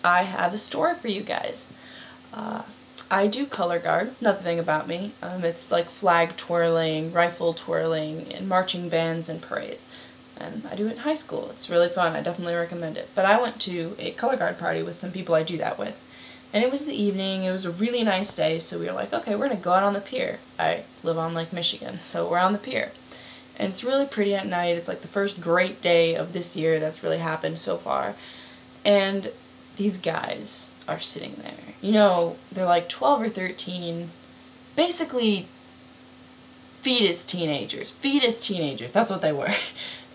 I have a story for you guys. I do color guard, another thing about me. It's like flag twirling, rifle twirling, and marching bands and parades. And I do it in high school. It's really fun. I definitely recommend it. But I went to a color guard party with some people I do that with. And it was the evening. It was a really nice day, so we were like, okay, we're going to go out on the pier. I live on Lake Michigan, so we're on the pier. And it's really pretty at night. It's like the first great day of this year that's really happened so far. And these guys are sitting there. You know, they're like 12 or 13, basically fetus teenagers. Fetus teenagers, that's what they were.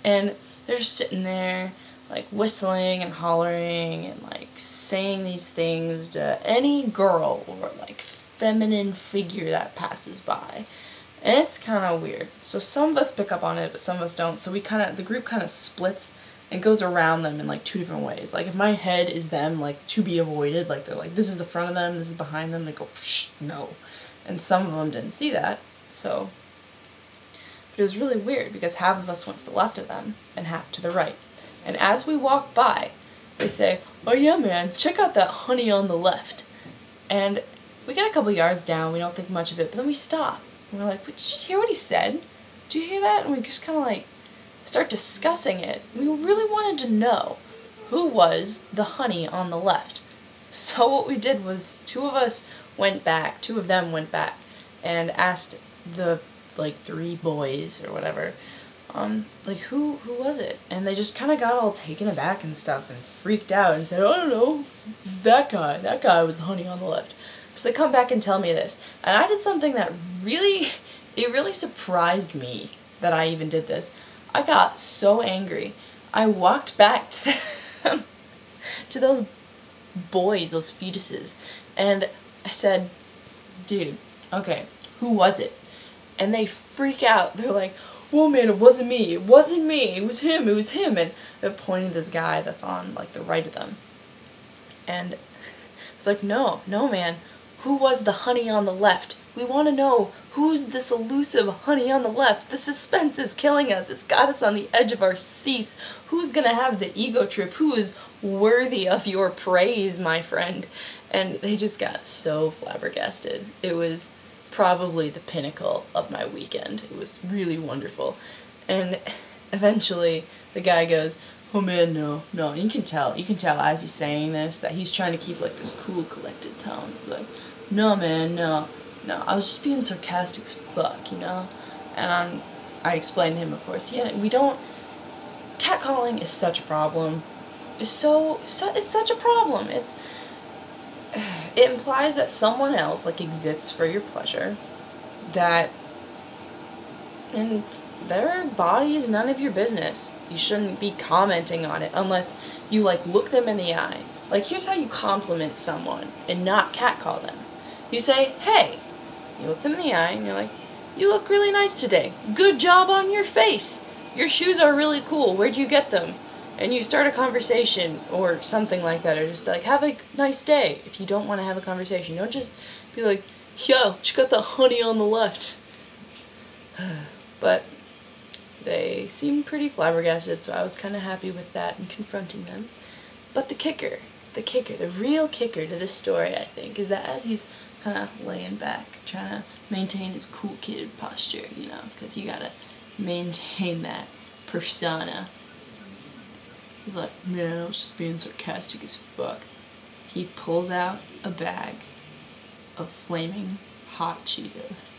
And they're just sitting there, like whistling and hollering and like saying these things to any girl or like feminine figure that passes by. And it's kind of weird. So some of us pick up on it, but some of us don't. So the group kind of splits and goes around them in like two different ways. Like if my head is them, like to be avoided, like they're like, this is the front of them, this is behind them, they go, psh, no. And some of them didn't see that, so. But it was really weird because half of us went to the left of them and half to the right. And as we walk by, they say, oh yeah man, check out that honey on the left. And we get a couple yards down, we don't think much of it, but then we stop. And we're like, did you hear what he said? Did you hear that? And we just kind of like start discussing it. We really wanted to know who was the honey on the left. So what we did was two of them went back and asked the like 3 boys or whatever, like who was it? And they just kind of got all taken aback and stuff and freaked out and said, I don't know, that guy was the honey on the left. So they come back and tell me this. And I did something that really surprised me that I even did this. I got so angry. I walked back to them, to those boys, those fetuses, and I said, dude, okay, who was it? And they freak out. They're like, whoa man, it wasn't me, it was him, and they're pointing to this guy that's on like the right of them. And it's like, no man, who was the honey on the left? We want to know who's this elusive honey on the left. The suspense is killing us. It's got us on the edge of our seats. Who's gonna have the ego trip? Who is worthy of your praise, my friend? And they just got so flabbergasted. It was probably the pinnacle of my weekend. It was really wonderful. And eventually the guy goes, oh man, no, you can tell as he's saying this that he's trying to keep like this cool, collected tone. He's like, no man, no, I was just being sarcastic as fuck, you know? And I explained to him, of course, yeah, catcalling is such a problem. It's such a problem. It implies that someone else like exists for your pleasure, and their body is none of your business. You shouldn't be commenting on it unless you like look them in the eye. Like here's how you compliment someone and not catcall them. You say, hey, you look them in the eye and you're like, you look really nice today. Good job on your face. Your shoes are really cool. Where'd you get them? And you start a conversation or something like that, or just like, have a nice day. If you don't want to have a conversation, don't just be like, yeah, check out the honey on the left. But they seemed pretty flabbergasted, so I was kind of happy with that and confronting them. But the real kicker to this story, I think, is that as he's kind of laying back, trying to maintain his cool kid posture, you know, because you gotta maintain that persona. He's like, man, I was just being sarcastic as fuck. He pulls out a bag of flaming hot Cheetos.